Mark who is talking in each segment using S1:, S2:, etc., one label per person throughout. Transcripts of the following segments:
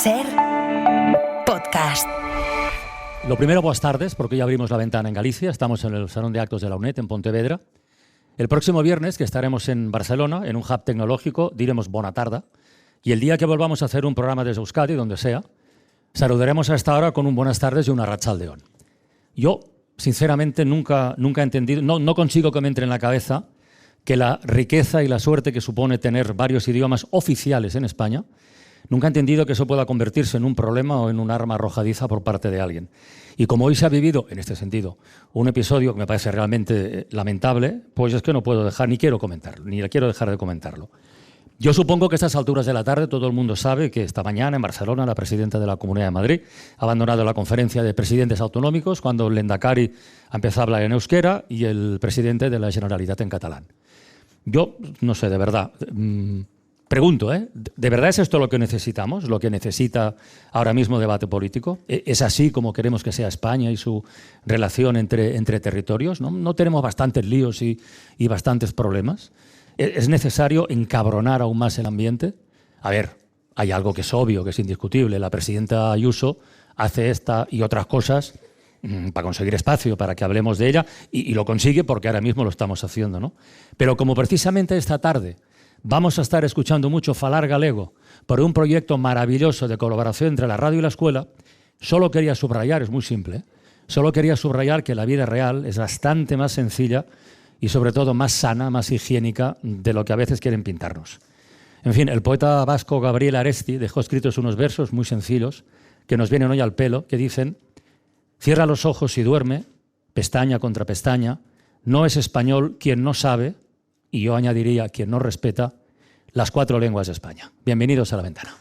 S1: SER Podcast.
S2: Lo primero, buenas tardes, porque ya abrimos la ventana en Galicia. Estamos en el Salón de Actos de la UNED, en Pontevedra. El próximo viernes, que estaremos en Barcelona, en un hub tecnológico, diremos bona tarda. Y el día que volvamos a hacer un programa desde Euskadi, donde sea, saludaremos a esta hora con un buenas tardes y una arratsaldeón. Yo, sinceramente, nunca he entendido, no consigo que me entre en la cabeza que la riqueza y la suerte que supone tener varios idiomas oficiales en España, nunca he entendido que eso pueda convertirse en un problema o en un arma arrojadiza por parte de alguien. Y como hoy se ha vivido, en este sentido, un episodio que me parece realmente lamentable, pues es que no puedo dejar, ni quiero comentarlo, ni quiero dejar de comentarlo. Yo supongo que a estas alturas de la tarde todo el mundo sabe que esta mañana en Barcelona la presidenta de la Comunidad de Madrid ha abandonado la conferencia de presidentes autonómicos cuando el Lehendakari ha empezado a hablar en euskera y el presidente de la Generalitat en catalán. Yo no sé, de verdad, pregunto, ¿de verdad es esto lo que necesitamos? ¿Lo que necesita ahora mismo debate político? ¿Es así como queremos que sea España y su relación entre territorios? ¿No tenemos bastantes líos y bastantes problemas? ¿Es necesario encabronar aún más el ambiente? A ver, hay algo que es obvio, que es indiscutible. La presidenta Ayuso hace esta y otras cosas para conseguir espacio, para que hablemos de ella, y lo consigue porque ahora mismo lo estamos haciendo, ¿no? Pero como precisamente esta tarde vamos a estar escuchando mucho falar galego por un proyecto maravilloso de colaboración entre la radio y la escuela, solo quería subrayar, es muy simple, solo quería subrayar que la vida real es bastante más sencilla y sobre todo más sana, más higiénica de lo que a veces quieren pintarnos. En fin, el poeta vasco Gabriel Aresti dejó escritos unos versos muy sencillos que nos vienen hoy al pelo, que dicen: cierra los ojos y duerme, pestaña contra pestaña, no es español quien no sabe, y yo añadiría quien no respeta, las 4 lenguas de España. Bienvenidos a La Ventana.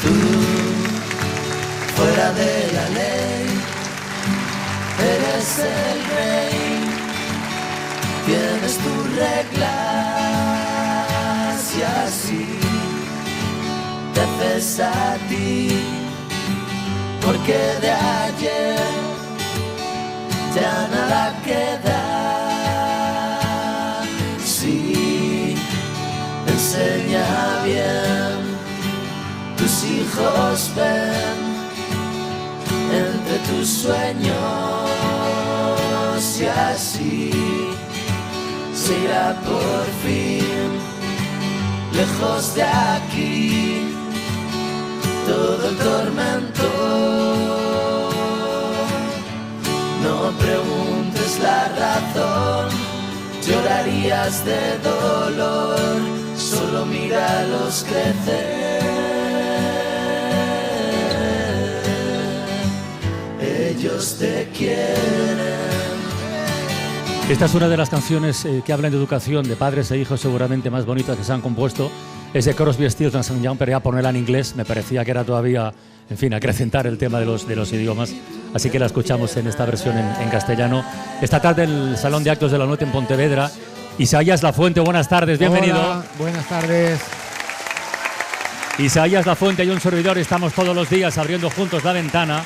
S3: Tú, fuera de la ley, eres el rey, tienes tus reglas y así te haces a ti, porque de ayer ya nada queda. Sí, enseña bien, tus hijos ven entre tus sueños y así se irá por fin lejos de aquí todo el tormento. No preguntes la razón, llorarías de dolor, solo míralos crecer. Ellos te quieren.
S2: Esta es una de las canciones que hablan de educación de padres e hijos seguramente más bonitas que se han compuesto. Es de Crosby, Stills and Young, pero ya ponerla en inglés me parecía que era todavía, en fin, acrecentar el tema de los idiomas. Así que la escuchamos en esta versión en castellano. Esta tarde en el Salón de Actos de la UNED en Pontevedra. Isaías Lafuente, buenas tardes, bienvenido.
S4: Hola, buenas tardes.
S2: Isaías Lafuente y un servidor estamos todos los días abriendo juntos La Ventana.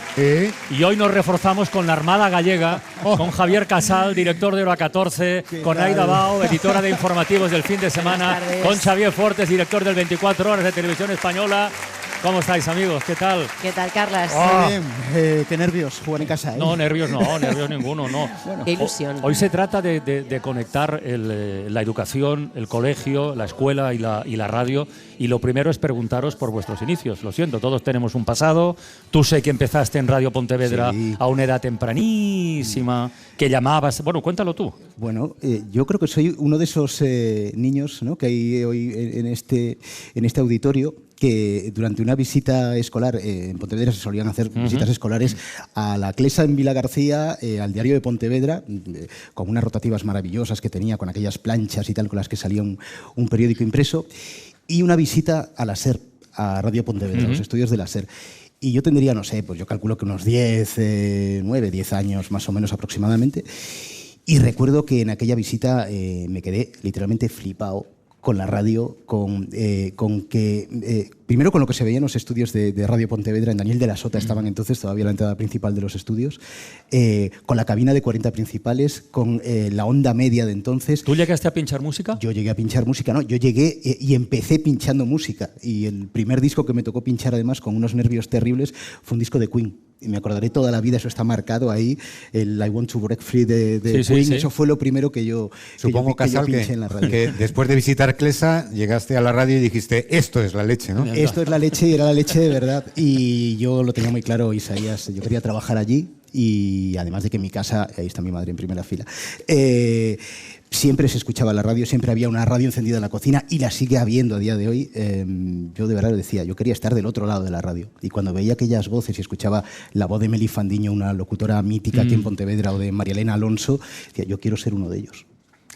S2: Y hoy nos reforzamos con la Armada Gallega, con Javier Casal, director de Hora 14, con Aida Bao, editora de informativos del fin de semana, con Xavier Fortes, director del 24 Horas de Televisión Española. ¿Cómo estáis, amigos? ¿Qué tal?
S5: ¿Qué tal, Carlas?
S4: Muy bien. Qué nervios jugar en casa, ¿eh?
S2: No, nervios ninguno, no.
S5: Bueno, qué ilusión.
S2: Hoy se trata de conectar la educación, el colegio, la escuela y la radio. Y lo primero es preguntaros por vuestros inicios. Lo siento, todos tenemos un pasado. Tú sé que empezaste en Radio Pontevedra a una edad tempranísima, que llamabas... Bueno, cuéntalo tú.
S4: Bueno, yo creo que soy uno de esos niños, ¿no?, que hay hoy en este auditorio, que durante una visita escolar, en Pontevedra se solían hacer visitas escolares a la Clesa en Vilagarcía, al diario de Pontevedra, con unas rotativas maravillosas que tenía, con aquellas planchas y tal, con las que salía un periódico impreso, y una visita a la SER, a Radio Pontevedra, los estudios de la SER. Y yo tendría, no sé, pues yo calculo que unos 9, 10 años más o menos aproximadamente. Y recuerdo que en aquella visita me quedé literalmente flipado con la radio, primero con lo que se veía en los estudios de Radio Pontevedra, en Daniel de la Sota estaban entonces, todavía la entrada principal de los estudios, con la cabina de 40 principales, con la onda media de entonces.
S2: ¿Tú llegaste a pinchar música?
S4: Yo llegué a pinchar música, ¿no? Yo llegué y empecé pinchando música, y el primer disco que me tocó pinchar además con unos nervios terribles fue un disco de Queen. Y me acordaré toda la vida, eso está marcado ahí, el I Want to Break Free de Queen, sí. Eso fue lo primero que yo pinché en la radio.
S5: Que después de visitar Clesa llegaste a la radio y dijiste, esto es la leche, ¿no?
S4: Esto es la leche, y era la leche de verdad. Y yo lo tenía muy claro, Isaías, yo quería trabajar allí, y además de que en mi casa, ahí está mi madre en primera fila, siempre se escuchaba la radio, siempre había una radio encendida en la cocina, y la sigue habiendo a día de hoy. Yo de verdad decía, yo quería estar del otro lado de la radio. Y cuando veía aquellas voces y escuchaba la voz de Meli Fandiño, una locutora mítica aquí en Pontevedra, o de María Elena Alonso, decía, yo quiero ser uno de ellos.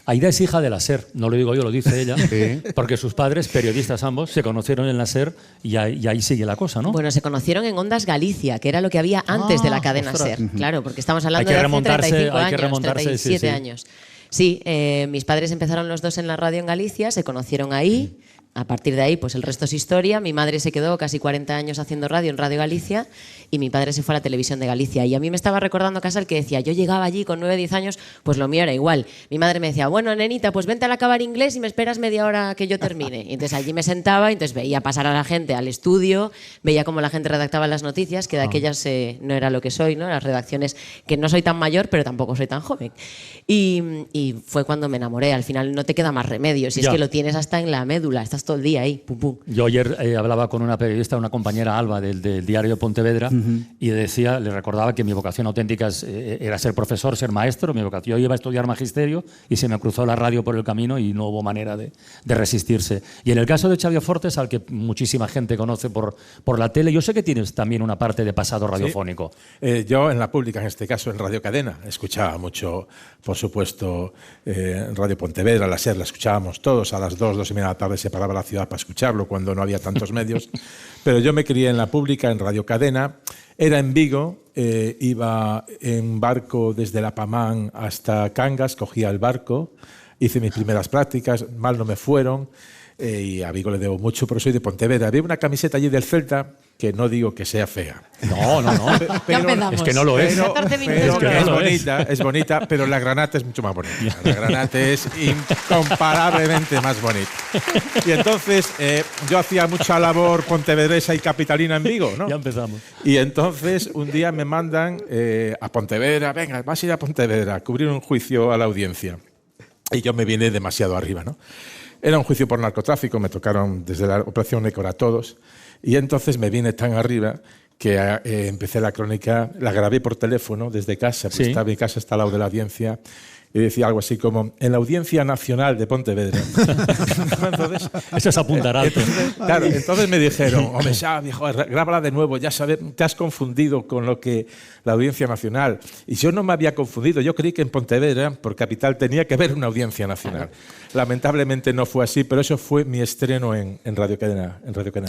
S2: Aida es hija de la SER, no lo digo yo, lo dice ella, sí. Porque sus padres, periodistas ambos, se conocieron en la SER y ahí sigue la cosa, ¿no?
S6: Bueno, se conocieron en Ondas Galicia, que era lo que había antes de la cadena
S2: ostras.
S6: SER. Claro, porque estamos hablando de hace 35 años, 37 años. Sí, mis padres empezaron los dos en la radio en Galicia, se conocieron ahí. A partir de ahí, pues el resto es historia. Mi madre se quedó casi 40 años haciendo radio en Radio Galicia, y mi padre se fue a la televisión de Galicia. Y a mí me estaba recordando Casal que decía, yo llegaba allí con 9 o 10 años, pues lo mío era igual. Mi madre me decía, bueno, nenita, pues vente al acabar inglés y me esperas media hora que yo termine. Y entonces allí me sentaba, y entonces veía pasar a la gente al estudio, veía cómo la gente redactaba las noticias, que de aquellas no era lo que soy, ¿no? Las redacciones, que no soy tan mayor, pero tampoco soy tan joven. Y fue cuando me enamoré. Al final no te queda más remedio, si es que lo tienes hasta en la médula, estás todo el día ahí, pum, pum.
S2: Yo ayer hablaba con una periodista, una compañera, Alba, del diario Pontevedra, y decía, le recordaba que mi vocación auténtica era ser profesor, ser maestro. Yo iba a estudiar magisterio y se me cruzó la radio por el camino y no hubo manera de resistirse. Y en el caso de Xavier Fortes, al que muchísima gente conoce por la tele, yo sé que tienes también una parte de pasado radiofónico.
S7: Sí. Yo en la pública, en este caso en Radio Cadena, escuchaba mucho, por supuesto, Radio Pontevedra, la SER, la escuchábamos todos, a las 2:30 de la tarde se paraba la ciudad para escucharlo cuando no había tantos medios. Pero yo me crié en la pública, en Radio Cadena, era en Vigo, iba en barco desde La Pamán hasta Cangas, cogía el barco, hice mis primeras prácticas, mal no me fueron, y a Vigo le debo mucho, pero soy de Pontevedra. Había una camiseta allí del Celta, que no digo que sea fea.
S2: No. Pero, es que no lo es.
S7: Pero es bonita, pero la Granate es mucho más bonita. La Granate es incomparablemente más bonita. Y entonces yo hacía mucha labor pontevedresa y capitalina en Vigo, ¿no?
S2: Ya empezamos.
S7: Y entonces un día me mandan a Pontevedra, venga, vas a ir a Pontevedra a cubrir un juicio a la audiencia. Y yo me vine demasiado arriba, ¿no? Era un juicio por narcotráfico, me tocaron desde la operación Écora a todos. Y entonces me vine tan arriba que empecé la crónica, la grabé por teléfono desde casa, porque mi casa está al lado de la audiencia, y decía algo así como, en la Audiencia Nacional de Pontevedra. Entonces,
S2: eso es apuntar alto.
S7: Claro, entonces me dijeron, hombre, Xavi, grábala de nuevo, ya sabes, te has confundido con lo que la Audiencia Nacional. Y yo no me había confundido, yo creí que en Pontevedra, por capital, tenía que haber una Audiencia Nacional. Lamentablemente no fue así, pero eso fue mi estreno en Radio Cadena.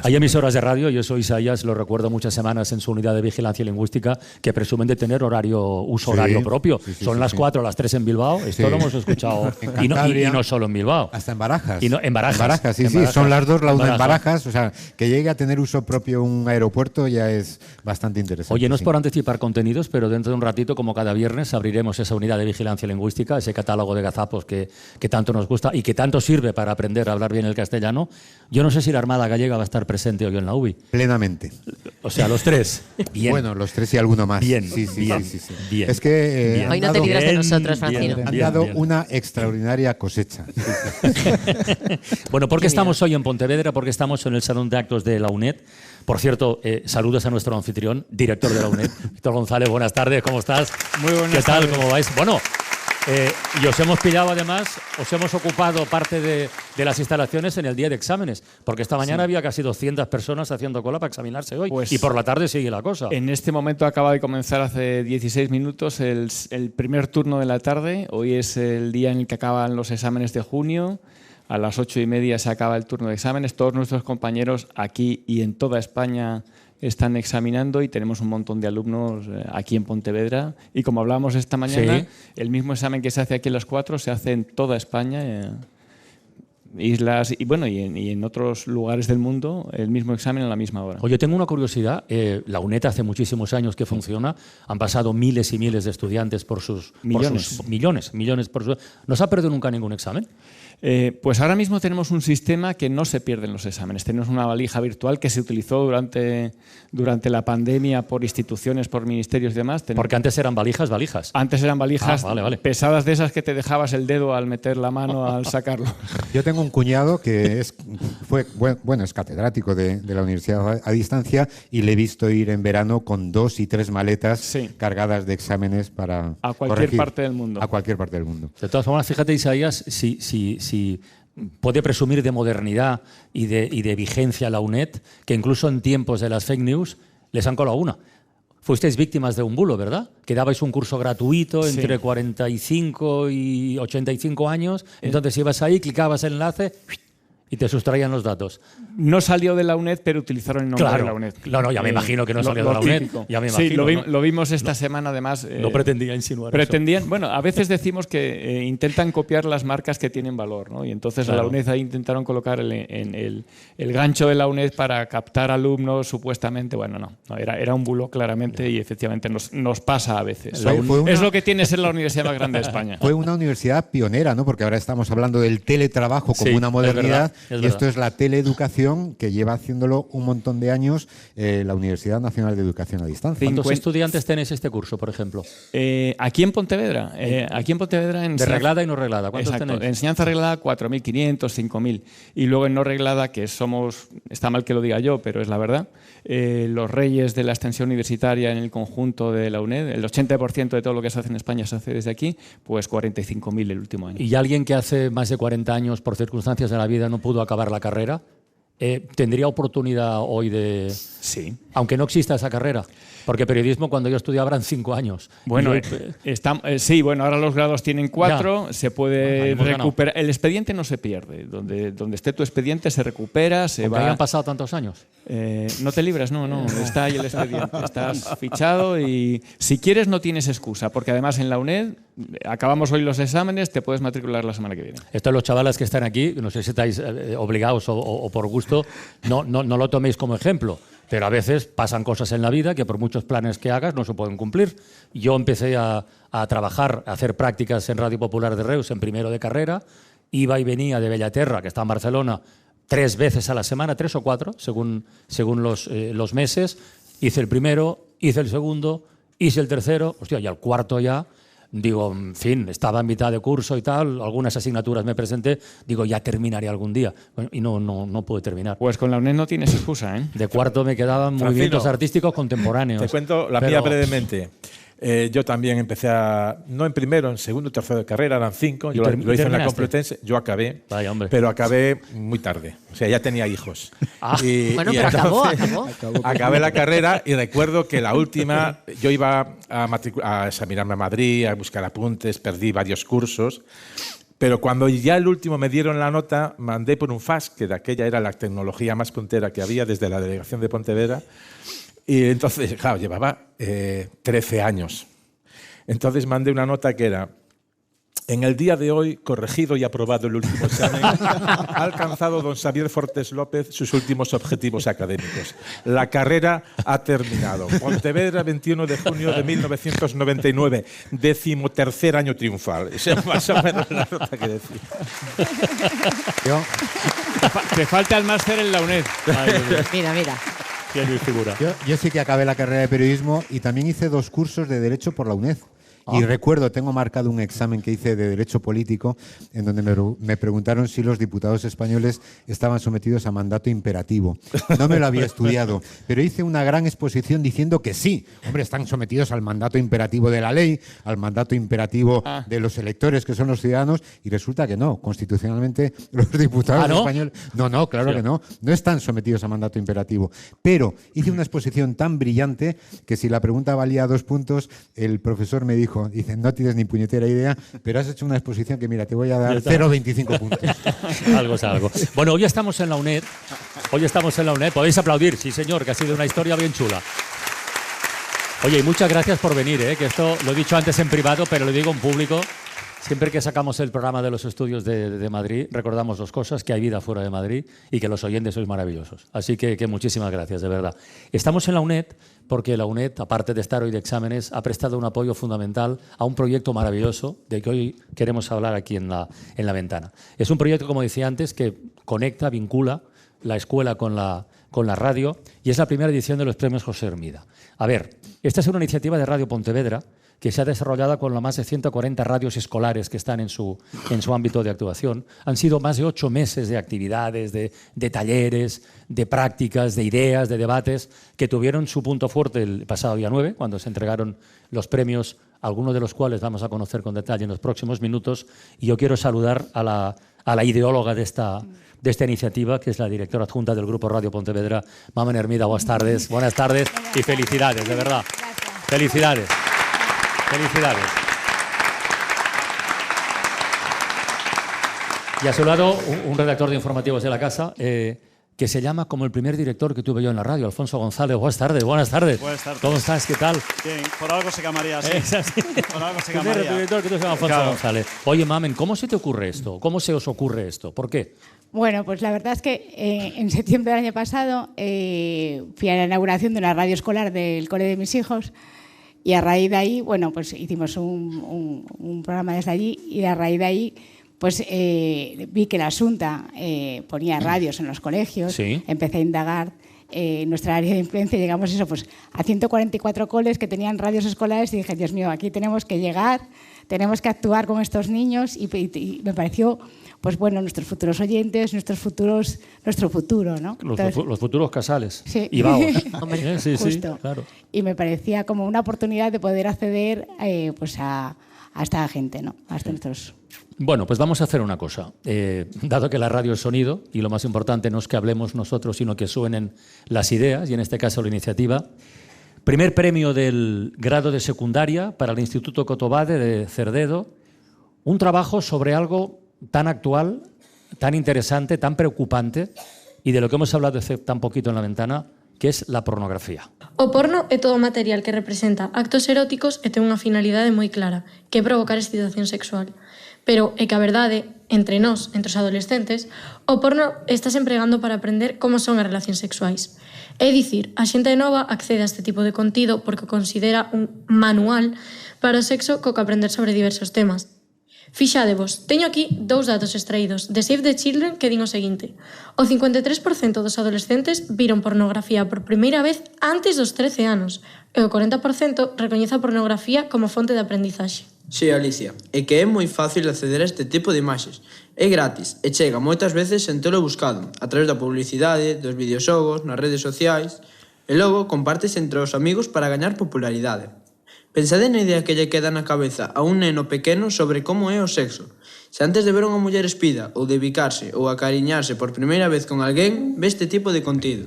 S2: Hay emisoras de radio, y eso Isaías lo recuerdo muchas semanas en su unidad de vigilancia lingüística, que presumen de tener uso horario propio. Son las 4 o las 3 en Bilbao. Esto lo hemos escuchado, y no solo en Bilbao.
S5: Hasta en Barajas.
S2: En Barajas,
S5: sí, son las dos, la una en Barajas. O sea, que llegue a tener uso propio un aeropuerto ya es bastante interesante.
S2: Oye, no es por anticipar contenidos, pero dentro de un ratito, como cada viernes, abriremos esa unidad de vigilancia lingüística, ese catálogo de gazapos que tanto nos gusta y que tanto sirve para aprender a hablar bien el castellano. Yo no sé si la Armada Gallega va a estar presente hoy en la UBI.
S5: Plenamente.
S2: O sea, los tres. Bien.
S5: Bueno, los tres y alguno más.
S2: Bien,
S5: sí.
S2: Bien.
S5: Es que
S6: hoy no te libras de nosotros, Francino.
S5: Han dado una extraordinaria cosecha.
S2: Bueno, ¿por qué estamos hoy en Pontevedra? Porque estamos en el Salón de Actos de la UNED. Por cierto, saludos a nuestro anfitrión, director de la UNED, Víctor González. Buenas tardes, ¿cómo estás?
S8: Muy buenas
S2: tardes. ¿Qué tal?
S8: tardes.
S2: ¿Cómo vais? Bueno, y os hemos pillado además, os hemos ocupado parte de las instalaciones en el día de exámenes, porque esta mañana había casi 200 personas haciendo cola para examinarse hoy, y por la tarde sigue la cosa.
S8: En este momento acaba de comenzar hace 16 minutos el primer turno de la tarde. Hoy es el día en el que acaban los exámenes de junio. A las 8:30 se acaba el turno de exámenes. Todos nuestros compañeros aquí y en toda España están examinando, y tenemos un montón de alumnos aquí en Pontevedra. Y como hablábamos esta mañana, el mismo examen que se hace aquí en las 4 se hace en toda España. islas y en otros lugares del mundo el mismo examen a la misma hora.
S2: Oye, tengo una curiosidad. La UNED hace muchísimos años que funciona. Han pasado miles y miles de estudiantes por sus millones. ¿No se ha perdido nunca ningún examen?
S8: Pues ahora mismo tenemos un sistema que no se pierde en los exámenes. Tenemos una valija virtual que se utilizó durante la pandemia por instituciones, por ministerios y demás.
S2: Porque antes eran valijas.
S8: Antes eran valijas
S2: vale.
S8: pesadas de esas que te dejabas el dedo al meter la mano al sacarlo.
S5: Yo tengo un cuñado que es catedrático de la universidad a distancia y le he visto ir en verano con 2 y 3 maletas cargadas de exámenes para
S8: a cualquier parte del mundo.
S5: A cualquier parte del mundo.
S2: De todas formas, fíjate, Isaías, si puede presumir de modernidad y de vigencia la UNED, que incluso en tiempos de las fake news les han colado una. Fuisteis víctimas de un bulo, ¿verdad? Que dabais un curso gratuito entre 45 y 85 años, entonces ibas ahí, clicabas el enlace y te sustraían los datos.
S8: No salió de la UNED, pero utilizaron el nombre de la UNED.
S2: No, ya me imagino que no salió de la UNED. Ya me imagino,
S8: lo vimos esta semana, además.
S2: No pretendía insinuar
S8: eso. Bueno, a veces decimos que intentan copiar las marcas que tienen valor, ¿no? Y entonces a la UNED ahí intentaron colocar el gancho de la UNED para captar alumnos, supuestamente. Bueno, no era un bulo claramente y efectivamente nos pasa a veces. Es lo que tiene ser la universidad más grande de España.
S5: Fue una universidad pionera, ¿no? Porque ahora estamos hablando del teletrabajo como una modernidad. Y esto es la teleeducación que lleva haciéndolo un montón de años la Universidad Nacional de Educación a Distancia.
S2: ¿Cuántos estudiantes tenéis este curso, por ejemplo?
S8: Aquí en Pontevedra.
S2: De reglada y no reglada. ¿Cuántos tenéis?
S8: Enseñanza reglada 4.500, 5.000. Y luego en no reglada, que está mal que lo diga yo, pero es la verdad, los reyes de la extensión universitaria en el conjunto de la UNED, el 80% de todo lo que se hace en España se hace desde aquí, pues 45.000 el último año.
S2: ¿Y alguien que hace más de 40 años, por circunstancias de la vida, no pudo acabar la carrera, tendría oportunidad hoy de...
S8: Sí.
S2: Aunque no exista esa carrera. Porque periodismo, cuando yo estudiaba, eran 5 años.
S8: Bueno, ahora los grados tienen 4, se puede recuperar. El expediente no se pierde. Donde esté tu expediente se recupera, se va...
S2: ¿Han pasado tantos años?
S8: No te libras, no. Está ahí el expediente. Estás fichado y si quieres no tienes excusa, porque además en la UNED acabamos hoy los exámenes, te puedes matricular la semana que viene.
S2: Esto los chavales que están aquí, no sé si estáis obligados o por gusto, no lo toméis como ejemplo. Pero a veces pasan cosas en la vida que por muchos planes que hagas no se pueden cumplir. Yo empecé a trabajar, a hacer prácticas en Radio Popular de Reus en primero de carrera. Iba y venía de Bellaterra, que está en Barcelona, 3 veces a la semana, 3 o 4, según los meses. Hice el primero, hice el segundo, hice el tercero, y al cuarto ya... Digo, en fin, estaba en mitad de curso y tal, algunas asignaturas me presenté, digo, ya terminaré algún día. Bueno, y no pude terminar.
S8: Pues con la UNED no tienes excusa, ¿eh?
S2: De cuarto me quedaban movimientos artísticos contemporáneos.
S7: Te cuento la mía brevemente. Yo también empecé no en primero, en segundo, tercero de carrera, eran 5. Yo lo hice en la Complutense, yo acabé, pero acabé muy tarde. O sea, ya tenía hijos.
S6: Pero acabó.
S7: Acabé la carrera y recuerdo que la última, yo iba a examinarme a Madrid, a buscar apuntes, perdí varios cursos. Pero cuando ya el último me dieron la nota, mandé por un fax, que de aquella era la tecnología más puntera que había desde la delegación de Pontevedra. Y entonces, claro, llevaba 13 años. Entonces mandé una nota que era: en el día de hoy, corregido y aprobado el último examen, ha alcanzado don Xavier Fortes López sus últimos objetivos académicos. La carrera ha terminado. Pontevedra, 21 de junio de 1999, 13º año triunfal. Esa es más o menos la nota que decía.
S8: Te falta el máster en la UNED.
S6: Mira.
S5: Yo sí que acabé la carrera de periodismo y también hice 2 cursos de Derecho por la UNED. Y recuerdo, tengo marcado un examen que hice de Derecho Político en donde me preguntaron si los diputados españoles estaban sometidos a mandato imperativo. No me lo había estudiado, pero hice una gran exposición diciendo que sí. Hombre, están sometidos al mandato imperativo de la ley, al mandato imperativo de los electores, que son los ciudadanos, y resulta que no. Constitucionalmente, los diputados españoles... No, claro que no. No están sometidos a mandato imperativo. Pero hice una exposición tan brillante que si la pregunta valía 2 puntos, el profesor me dijo, no tienes ni puñetera idea, pero has hecho una exposición que, mira, te voy a dar 0,25 puntos.
S2: Algo es algo. Bueno, hoy estamos en la UNED. Podéis aplaudir, sí señor, que ha sido una historia bien chula. Oye, y muchas gracias por venir, que esto lo he dicho antes en privado, pero lo digo en público. Siempre que sacamos el programa de los estudios de Madrid, recordamos dos cosas, que hay vida fuera de Madrid y que los oyentes sois maravillosos. Así que muchísimas gracias, de verdad. Estamos en la UNED porque la UNED, aparte de estar hoy de exámenes, ha prestado un apoyo fundamental a un proyecto maravilloso del que hoy queremos hablar aquí en la ventana. Es un proyecto, como decía antes, que conecta, vincula la escuela con la radio y es la primera edición de los premios José Hermida. A ver, esta es una iniciativa de Radio Pontevedra que se ha desarrollado con las más de 140 radios escolares que están en su ámbito de actuación. Han sido más de 8 meses de actividades, de talleres, de prácticas, de ideas, de debates, que tuvieron su punto fuerte el pasado día 9, cuando se entregaron los premios, algunos de los cuales vamos a conocer con detalle en los próximos minutos. Y yo quiero saludar a la ideóloga de esta iniciativa, que es la directora adjunta del Grupo Radio Pontevedra, Mamen Hermida. Buenas tardes y felicidades, de verdad. Gracias. Felicidades. Y a su lado, un redactor de informativos de la casa, que se llama como el primer director que tuve yo en la radio, Alfonso González. Buenas tardes.
S9: Buenas tardes.
S2: ¿Cómo estás? ¿Qué tal?
S9: Bien, por algo se llamaría así. Por algo se
S2: llamaría. El primer director que tú se llama Alfonso
S9: claro.
S2: González. Oye, Mamen, ¿cómo se te ocurre esto? ¿Cómo se os ocurre esto? ¿Por qué?
S10: Bueno, pues la verdad es que en septiembre del año pasado fui a la inauguración de una radio escolar del cole de mis hijos. Y a raíz de ahí, bueno, pues hicimos un programa desde allí y a raíz de ahí pues vi que la Xunta ponía radios en los colegios,
S2: sí.
S10: Empecé a indagar en nuestra área de influencia y llegamos pues, a 144 coles que tenían radios escolares y dije, Dios mío, aquí tenemos que llegar, tenemos que actuar con estos niños y me pareció, pues bueno, nuestros futuros oyentes, nuestro futuro, ¿no?
S2: Los futuros casales.
S10: Sí.
S2: Y vamos.
S10: Sí,
S2: justo. Claro.
S10: Y me parecía como una oportunidad de poder acceder pues a esta gente, ¿no? A nuestros...
S2: Bueno, pues vamos a hacer una cosa. Dado que la radio es sonido y lo más importante no es que hablemos nosotros, sino que suenen las ideas y en este caso la iniciativa. Primer premio del grado de secundaria para el Instituto Cotobade de Cerdedo. Un trabajo sobre algo tan actual, tan interesante, tan preocupante y de lo que hemos hablado hace tan poquito en la ventana, que es la pornografía.
S11: O porno é todo material que representa actos eróticos e ten unha finalidade moi clara, que é provocar excitación sexual. Pero é que a verdade, entre nós, entre os adolescentes, o porno estás empregando para aprender como son as relacións sexuais. É dicir, a xente nova accede a este tipo de contido porque o considera un manual para o sexo co que aprender sobre diversos temas. Fixadevos, teño aquí 2 datos extraídos de Save the Children que din o seguinte. O 53% dos adolescentes viron pornografía por primeira vez antes dos 13 anos e o 40% recoñece a pornografía como fonte de aprendizaxe.
S12: Sí, Alicia, é que é moi fácil acceder a este tipo de imaxes. É gratis e chega moitas veces sen telo buscado, a través da publicidade, dos videoxogos, nas redes sociais, e logo compartes entre os amigos para gañar popularidade. Pensade na idea que lle queda na cabeza a un neno pequeno sobre como é o sexo. Se antes de ver unha muller espida ou de bicarse ou acariñarse por primeira vez con alguén, ve este tipo de contido.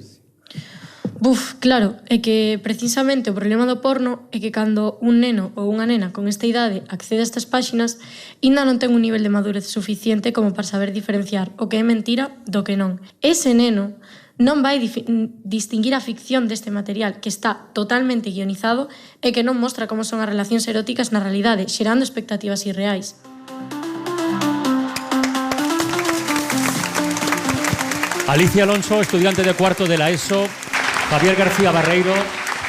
S11: Buf, claro, é que precisamente o problema do porno é que cando un neno ou unha nena con esta idade accede a estas páxinas ainda non ten un nivel de madurez suficiente como para saber diferenciar o que é mentira do que non. Ese neno non vai distinguir a ficción deste material que está totalmente guionizado e que non mostra como son as relacións eróticas na realidade, xerando expectativas irreais.
S2: Alicia Alonso, estudiante de cuarto de la ESO. Javier García Barreiro,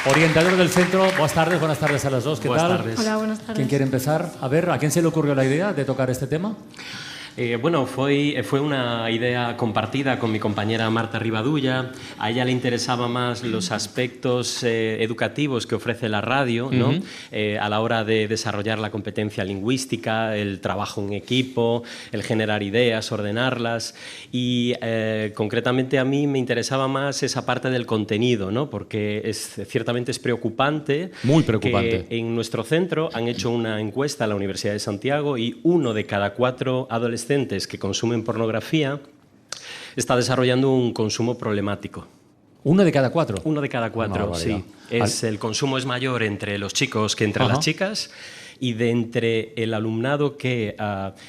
S2: orientador del centro. Buenas tardes a las dos. ¿Qué tal?
S11: Tardes. Hola, buenas tardes.
S2: ¿Quién quiere empezar? A ver, ¿a quién se le ocurrió la idea de tocar este tema?
S13: Bueno, fue una idea compartida con mi compañera Marta Rivadulla. A ella le interesaban más los aspectos educativos que ofrece la radio, ¿no? A la hora de desarrollar la competencia lingüística, el trabajo en equipo, el generar ideas, ordenarlas. Y concretamente a mí me interesaba más esa parte del contenido, ¿no? Porque ciertamente es preocupante.
S2: Muy preocupante.
S13: Que en nuestro centro han hecho una encuesta a la Universidad de Santiago y 1 de cada 4 adolescentes que consumen pornografía está desarrollando un consumo problemático.
S2: 1 de cada 4.
S13: 1 de cada 4, sí. El consumo es mayor entre los chicos que entre las chicas y de entre el alumnado que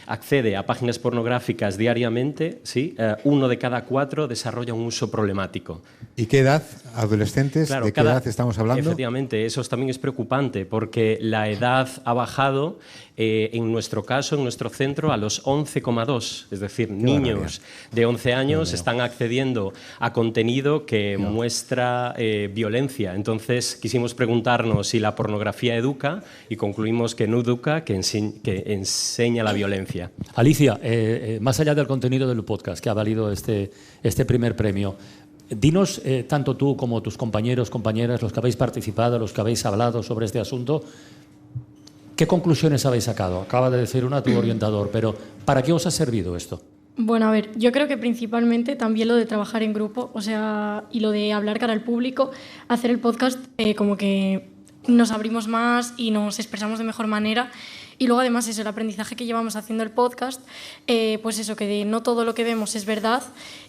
S13: accede a páginas pornográficas diariamente, ¿sí? 1 de cada 4 desarrolla un uso problemático.
S5: ¿Y qué edad? ¿Adolescentes?
S13: Claro,
S5: ¿De qué edad estamos hablando?
S13: Efectivamente, eso también es preocupante porque la edad ha bajado, en nuestro caso, en nuestro centro, a los 11,2. Es decir, niños de 11 años están accediendo a contenido que muestra violencia. Entonces, quisimos preguntarnos si la pornografía educa y concluimos que no educa, que enseña la violencia.
S2: Alicia, más allá del contenido del podcast que ha valido este primer premio, dinos, tanto tú como tus compañeros, compañeras, los que habéis participado, los que habéis hablado sobre este asunto, ¿qué conclusiones habéis sacado? Acaba de decir una tu orientador, pero ¿para qué os ha servido esto?
S11: Bueno, a ver, yo creo que principalmente también lo de trabajar en grupo, o sea, y lo de hablar cara al público, hacer el podcast, como que nos abrimos más y nos expresamos de mejor manera. Y luego además eso, el aprendizaje que llevamos haciendo el podcast, pues eso, que no todo lo que vemos es verdad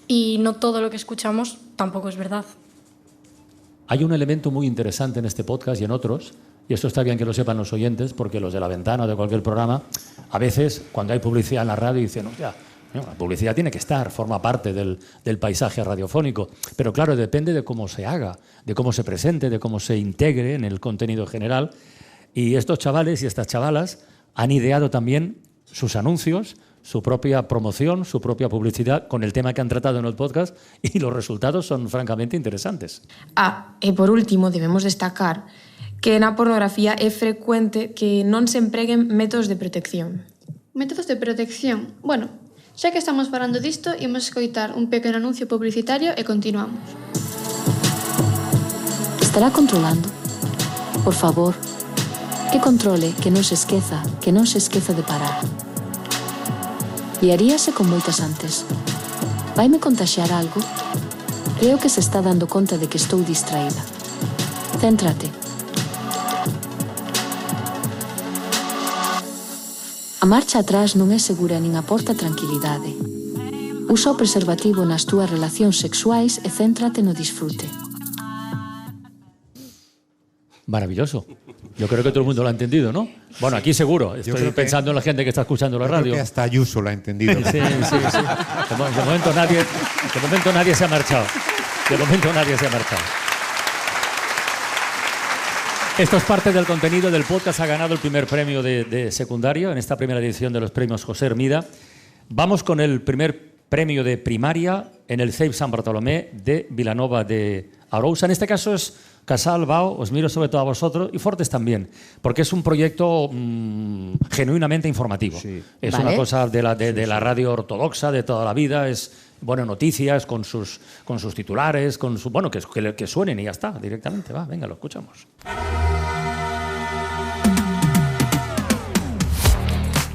S11: y no todo lo que escuchamos tampoco es verdad.
S2: Hay un elemento muy interesante en este podcast y en otros, y esto está bien que lo sepan los oyentes, porque los de La Ventana o de cualquier programa, a veces cuando hay publicidad en la radio dicen, hostia, la publicidad tiene que estar, forma parte del paisaje radiofónico, pero claro, depende de cómo se haga, de cómo se presente, de cómo se integre en el contenido general. Y estos chavales y estas chavalas han ideado también sus anuncios, su propia promoción, su propia publicidad con el tema que han tratado en el podcast, y los resultados son francamente interesantes.
S14: E por último, debemos destacar que na pornografía é frecuente que non se empreguen métodos de protección.
S15: Métodos de protección? Bueno, xa que estamos falando disto, imos escoitar un pequeno anuncio publicitario e continuamos.
S16: Estará controlando? Por favor, que controle, que non se esqueza de parar. Liaríase con moitas antes. Vaime contaxiar algo? Creo que se está dando conta de que estou distraída. Céntrate. A marcha atrás non é segura nin aporta tranquilidade. Usa o preservativo nas túas relacións sexuais e céntrate no disfrute.
S2: Maravilloso. Yo creo que todo el mundo lo ha entendido, ¿no? Bueno, aquí seguro. Estoy pensando en la gente que está escuchando la radio.
S5: Creo que hasta Ayuso lo ha entendido.
S2: Sí. De momento nadie se ha marchado. Esto es parte del contenido del podcast. Ha ganado el primer premio de secundario en esta primera edición de los premios José Hermida. Vamos con el primer premio de primaria en el CEIP San Bartolomé de Vilanova de Arousa. En este caso es Casal, Bao, os miro sobre todo a vosotros y Fortes también, porque es un proyecto genuinamente informativo. Sí. Es una cosa de la radio ortodoxa de toda la vida, es buenas noticias con sus titulares, que suenen y ya está, directamente. Va, venga, lo escuchamos.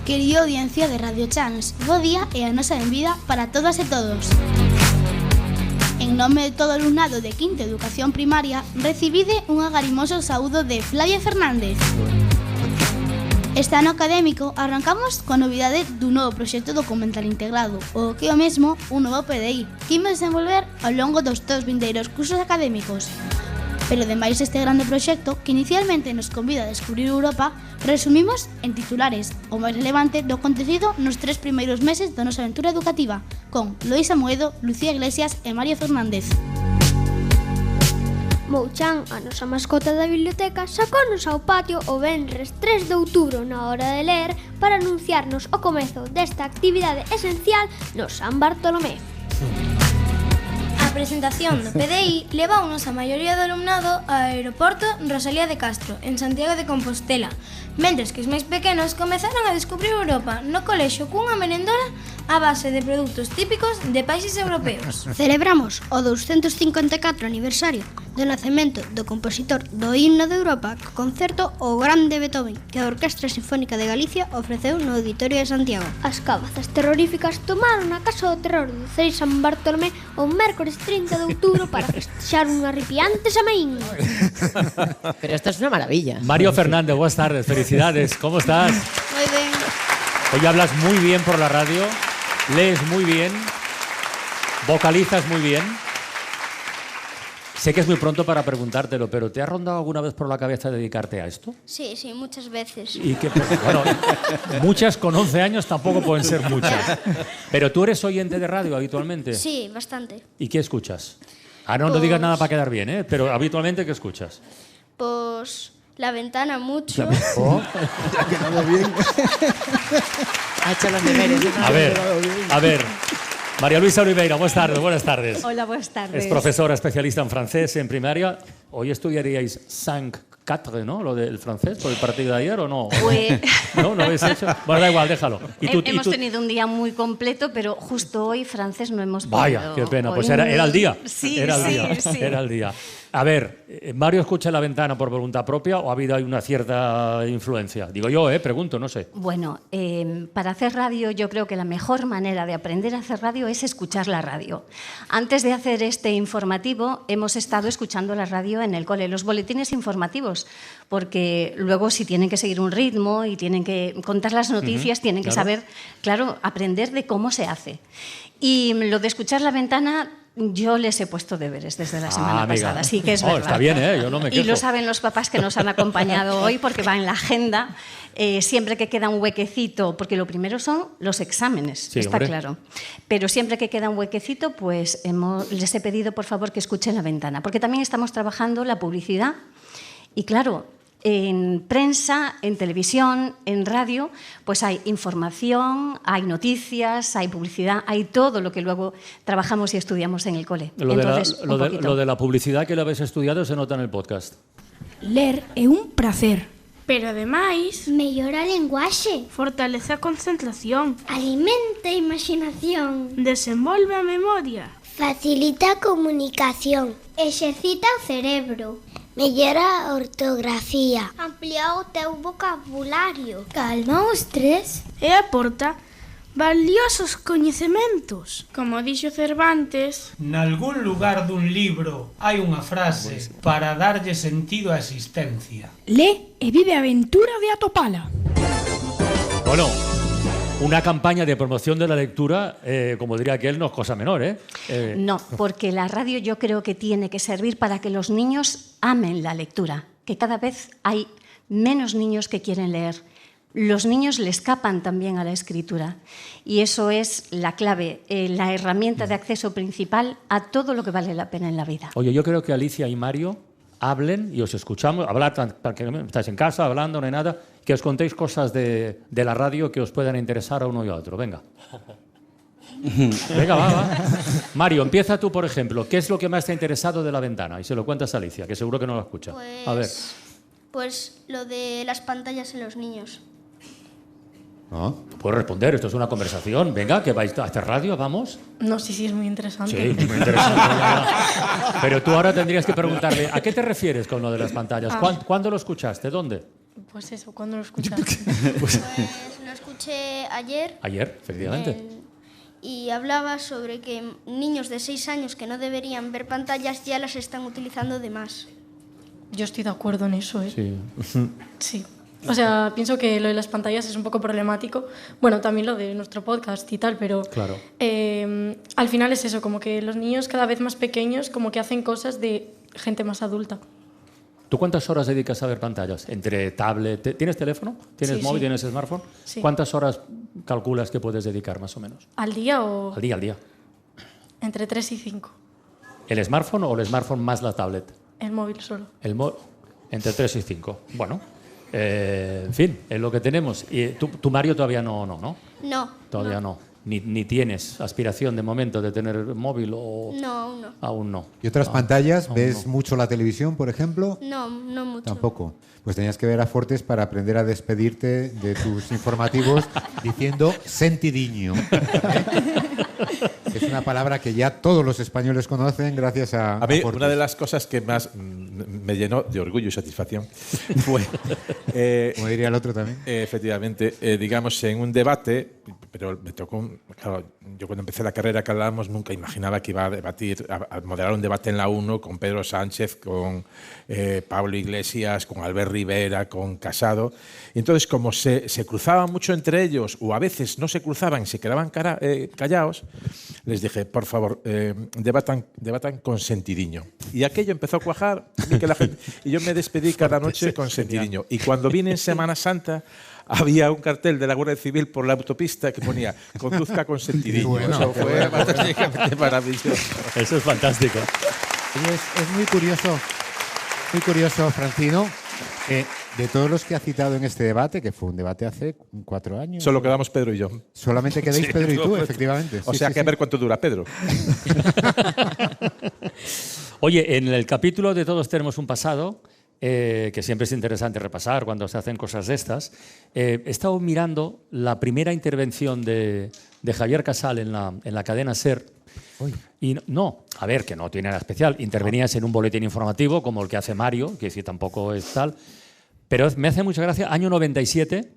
S17: Querida audiencia de Radio Chans, bo día e a nosa benvida para todas e todos. En nome de todo o alumnado de Quinta Educación Primaria, recibide un agarimoso saúdo de Flavia Fernández. Este ano académico arrancamos coa novidade dun novo proxecto documental integrado, o que é o mesmo un novo PDI, que imos desenvolver ao longo dos 2 vindeiros cursos académicos. Pero demais este grande proxecto, que inicialmente nos convida a descubrir Europa, resumimos en titulares o máis relevante do acontecido nos 3 primeiros meses da nosa aventura educativa, con Lois Amoedo, Lucía Iglesias e Mario Fernández.
S18: Mouchan, a nosa mascota da biblioteca, sacounos ao patio o venres 3 de outubro na hora de ler para anunciarnos o comezo desta actividade esencial no San Bartolomé.
S19: A presentación do PDI levounos a maioría do alumnado ao aeroporto Rosalía de Castro, en Santiago de Compostela, mentres que os máis pequenos comezaron a descubrir Europa no colexio cunha merendora a base de produtos típicos de países europeos.
S18: Celebramos o 254 aniversario do nacemento do compositor do himno de Europa co concerto O Grande Beethoven, que a Orquestra Sinfónica de Galicia ofreceu no Auditorio de Santiago. As cabazas terroríficas tomaron a Casa do Terror do CEIP San Bartolomé o mércores 30 de outubro para festejar un arrepiante Samaín.
S6: Pero esto es una maravilla.
S2: Mario Fernández, buenas tardes, felicidades. ¿Cómo estás?
S15: Muy bien.
S2: Hoy hablas muy bien por la radio, lees muy bien, vocalizas muy bien. Sé que es muy pronto para preguntártelo, pero ¿te ha rondado alguna vez por la cabeza dedicarte a esto?
S18: Sí, muchas veces.
S2: Y que, bueno, muchas con 11 años tampoco pueden ser muchas. Pero tú eres oyente de radio habitualmente.
S18: Sí, bastante.
S2: ¿Y qué escuchas? No digas nada para quedar bien, pero habitualmente ¿qué escuchas?
S18: Pues La Ventana mucho.
S2: Oh.
S4: Ya ha quedado bien.
S6: Ha hecho los deberes.
S2: A ver. María Luisa Oliveira, buenas tardes.
S20: Hola, buenas tardes.
S2: Es profesora especialista en francés en primaria. Hoy estudiaríais 5-4, ¿no? Lo del francés, por el partido de ayer, ¿o no?
S20: Pues...
S2: ¿No habéis hecho? Bueno, da igual, déjalo.
S20: Hemos tenido un día muy completo, pero justo hoy francés no hemos podido.
S2: Vaya, qué pena. Pues era el día.
S20: Sí,
S2: era el día. A ver, ¿Mario escucha La Ventana por voluntad propia o ha habido ahí una cierta influencia? Digo yo, pregunto, no sé.
S20: Bueno, para hacer radio yo creo que la mejor manera de aprender a hacer radio es escuchar la radio. Antes de hacer este informativo hemos estado escuchando la radio en el cole, los boletines informativos, porque luego si tienen que seguir un ritmo y tienen que contar las noticias, tienen que saber, claro, aprender de cómo se hace. Y lo de escuchar La Ventana... Yo les he puesto deberes desde la semana pasada, así que es verdad.
S2: Está bien, yo no me quejo.
S20: Y lo saben los papás que nos han acompañado hoy porque va en la agenda. Siempre que queda un huequecito, porque lo primero son los exámenes,
S2: sí,
S20: está claro. Pero siempre que queda un huequecito, pues les he pedido por favor que escuchen La Ventana, porque también estamos trabajando la publicidad. Y claro, en prensa, en televisión, en radio, pues hay información, hay noticias, hay publicidad, hay todo lo que luego trabajamos y estudiamos en el cole.
S2: Lo de la publicidad que lo habéis estudiado se nota en el podcast.
S21: Ler é un pracer.
S19: Pero ademais,
S18: mellora a linguaxe,
S19: fortalece a concentración,
S18: alimenta a imaginación,
S19: desenvolve a memoria,
S18: facilita a comunicación, exercita o cerebro, mellora a ortografía, amplía o teu vocabulario, calma o estrés
S19: e aporta valiosos coñecementos. Como dixo Cervantes,
S22: nalgún lugar dun libro hai unha frase para darlle sentido á existencia.
S21: Lé e vive a aventura de atopala.
S2: Bueno, una campaña de promoción de la lectura, como diría aquel, no es cosa menor,
S20: No, porque la radio yo creo que tiene que servir para que los niños amen la lectura, que cada vez hay menos niños que quieren leer. Los niños le escapan también a la escritura y eso es la clave, la herramienta de acceso principal a todo lo que vale la pena en la vida.
S2: Oye, yo creo que Alicia y Mario hablen y os escuchamos, hablar, que estáis en casa hablando, no hay nada, que os contéis cosas de la radio que os puedan interesar a uno y a otro. Venga. Venga, va. Mario, empieza tú, por ejemplo. ¿Qué es lo que más te ha interesado de La Ventana? Y se lo cuentas a Alicia, que seguro que no lo escucha. A ver.
S18: Pues lo de las pantallas en los niños.
S2: ¿No? Puedes responder, esto es una conversación. Venga, que vais a hacer radio, vamos.
S11: No, sí, es muy interesante.
S2: Sí, muy interesante. Pero tú ahora tendrías que preguntarle, ¿a qué te refieres con lo de las pantallas? ¿Cuándo lo escuchaste? ¿Dónde?
S11: Pues eso, ¿cuándo lo escuchaste?
S18: Pues lo escuché ayer.
S2: Ayer, efectivamente.
S18: Y hablaba sobre que niños de 6 años que no deberían ver pantallas ya las están utilizando de más.
S11: Yo estoy de acuerdo en eso,
S2: Sí.
S11: Sí. O sea, pienso que lo de las pantallas es un poco problemático. Bueno, también lo de nuestro podcast y tal, pero
S2: claro.
S11: Al final es eso, como que los niños cada vez más pequeños como que hacen cosas de gente más adulta.
S2: ¿Tú cuántas horas dedicas a ver pantallas? Entre tablet... ¿Tienes teléfono? ¿Tienes móvil? ¿Tienes smartphone?
S11: Sí.
S2: ¿Cuántas horas calculas que puedes dedicar, más o menos?
S11: ¿Al día o...?
S2: Al día.
S11: Entre 3 y 5.
S2: ¿El smartphone o el smartphone más la tablet?
S11: El móvil solo.
S2: Entre 3 y 5. Bueno, en fin, es lo que tenemos. Y tú, Mario, todavía no.
S18: No.
S2: Todavía no. Ni tienes aspiración de momento de tener móvil o...
S18: No,
S2: aún no.
S5: ¿Y otras pantallas? ¿Ves mucho la televisión, por ejemplo?
S18: No mucho.
S5: Tampoco. Pues tenías que ver a Fortes para aprender a despedirte de tus informativos diciendo sentidiño. Es una palabra que ya todos los españoles conocen gracias a
S7: mí,
S5: Fortes.
S7: una de las cosas que más me llenó de orgullo y satisfacción fue...
S5: como diría el otro también.
S7: Efectivamente, digamos, en un debate, pero me tocó... Claro, yo cuando empecé la carrera que hablábamos nunca imaginaba que iba a moderar un debate en la 1 con Pedro Sánchez, con Pablo Iglesias, con Albert Rivera, con Casado. Y entonces, como se cruzaban mucho entre ellos, o a veces no se cruzaban y se quedaban callados, les dije, por favor, debatan con sentidiño. Y aquello empezó a cuajar, vi que la gente, y yo me despedí cada noche con sentidiño. Y cuando vine en Semana Santa, había un cartel de la Guardia Civil por la autopista que ponía conduzca con sentidiño.
S5: Bueno,
S7: eso fue fantásticamente maravilloso.
S2: Eso es fantástico.
S5: Oye, es muy curioso, Francino, de todos los que ha citado en este debate, que fue un debate hace 4 años.
S7: Solo quedamos Pedro y yo.
S5: Solamente quedáis
S7: Sí,
S5: Pedro y tú,
S7: no,
S5: efectivamente.
S7: O
S5: Sí,
S7: sea,
S5: sí,
S7: que a
S5: sí.
S7: ver cuánto dura Pedro.
S2: Oye, en el capítulo de Todos tenemos un pasado, que siempre es interesante repasar cuando se hacen cosas de estas, he estado mirando la primera intervención de Javier Casal en la cadena SER. Y no, a ver, que no tiene nada especial. Intervenías en un boletín informativo como el que hace Mario, que sí tampoco es tal. Pero me hace mucha gracia, año 97.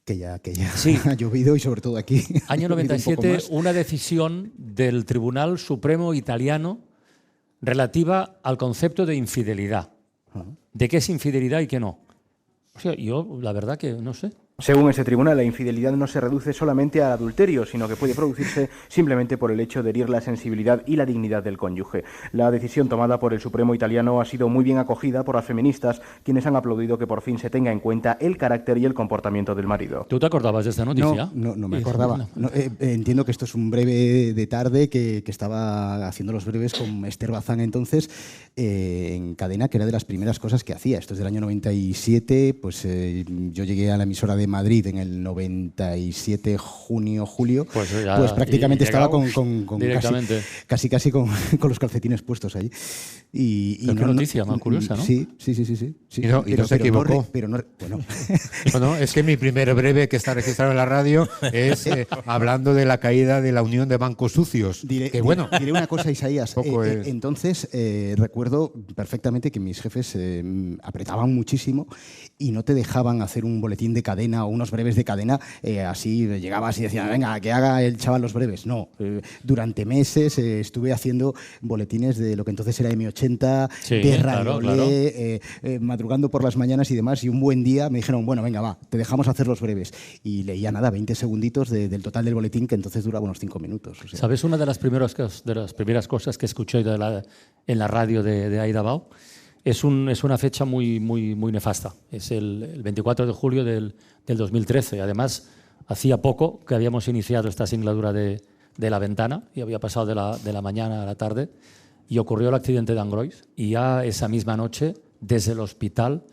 S4: Que ya
S2: sí.
S4: ha llovido y sobre todo aquí.
S2: Año 97, una decisión del Tribunal Supremo italiano relativa al concepto de infidelidad. ¿De qué es infidelidad y qué no? O sea, yo la verdad que no sé.
S1: Según ese tribunal, la infidelidad no se reduce solamente al adulterio, sino que puede producirse simplemente por el hecho de herir la sensibilidad y la dignidad del cónyuge. La decisión tomada por el Supremo italiano ha sido muy bien acogida por las feministas, quienes han aplaudido que por fin se tenga en cuenta el carácter y el comportamiento del marido.
S2: ¿Tú te acordabas de esta noticia?
S4: No me acordaba. No, entiendo que esto es un breve de tarde que estaba haciendo los breves con Esther Bazán entonces en cadena, que era de las primeras cosas que hacía. Esto es del año 97, pues yo llegué a la emisora de Madrid en el 97, junio, julio, pues prácticamente estaba con casi con los calcetines puestos allí. Y
S2: qué noticia más curiosa, ¿no?
S4: Sí.
S5: Y no se equivocó. Bueno, es que mi primer breve que está registrado en la radio es hablando de la caída de la Unión de Bancos Sucios.
S4: Diré una cosa, Isaías. Entonces, recuerdo perfectamente que mis jefes apretaban muchísimo y no te dejaban hacer un boletín de cadena o unos breves de cadena, así llegabas y decían, venga, que haga el chaval los breves. No, durante meses estuve haciendo boletines de lo que entonces era M80, de Radio Olé, madrugando por las mañanas y demás, y un buen día me dijeron, bueno, venga, va, te dejamos hacer los breves. Y leía 20 segunditos del total del boletín, que entonces duraba unos 5 minutos. O sea.
S2: ¿Sabes una de las primeras cosas que escuché en la radio de Aida Bao? Es una fecha muy nefasta. Es el 24 de julio del 2013. Además, hacía poco que habíamos iniciado esta singladura de La Ventana y había pasado de la mañana a la tarde y ocurrió el accidente de Angrois. Y ya esa misma noche, desde el hospital,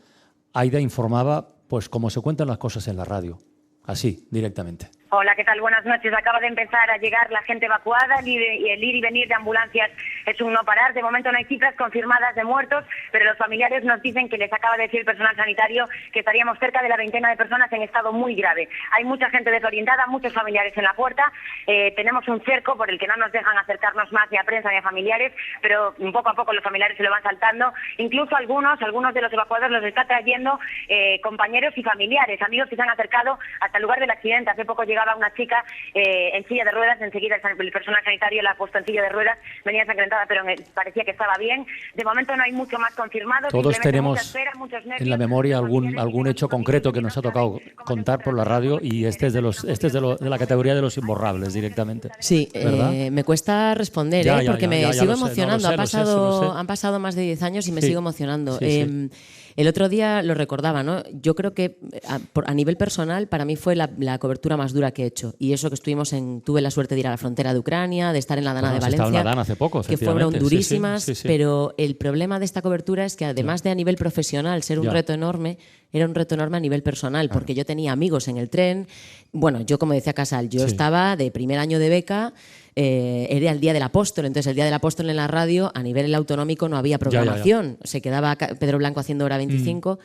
S2: Aida informaba pues cómo se cuentan las cosas en la radio. Así, directamente.
S3: Hola, ¿qué tal? Buenas noches. Acaba de empezar a llegar la gente evacuada y el ir y venir de ambulancias es un no parar. De momento no hay cifras confirmadas de muertos, pero los familiares nos dicen que les acaba de decir el personal sanitario que estaríamos cerca de la veintena de personas en estado muy grave. Hay mucha gente desorientada, muchos familiares en la puerta. Tenemos un cerco por el que no nos dejan acercarnos más ni a prensa ni a familiares, pero poco a poco los familiares se lo van saltando. Incluso algunos de los evacuados los está trayendo compañeros y familiares, amigos que se han acercado hasta el lugar del accidente. Hace poco llegaba una chica en silla de ruedas, enseguida el personal sanitario la ha puesto en silla de ruedas, venía ensangrentada pero parecía que estaba bien. De momento no hay mucho más confirmado.
S2: Todos tenemos en la memoria algún hecho concreto que nos ha tocado contar por la radio y este es de la categoría de los imborrables directamente.
S6: Sí, me cuesta responder porque me sigo emocionando. Han pasado más de 10 años y me sigo emocionando.
S2: Sí.
S6: El otro día lo recordaba, ¿no? Yo creo que a nivel personal para mí fue la cobertura más dura que he hecho. Y eso que tuve la suerte de ir a la frontera de Ucrania, de estar en la Dana de Valencia.
S2: En la Dana hace poco,
S6: que fueron durísimas, pero el problema de esta cobertura es que además de a nivel profesional ser un reto enorme, era un reto enorme a nivel personal, porque yo tenía amigos en el tren. Bueno, yo como decía Casal, yo estaba de primer año de beca, era el Día del Apóstol, entonces el Día del Apóstol en la radio a nivel autonómico no había programación, se quedaba Pedro Blanco haciendo hora 25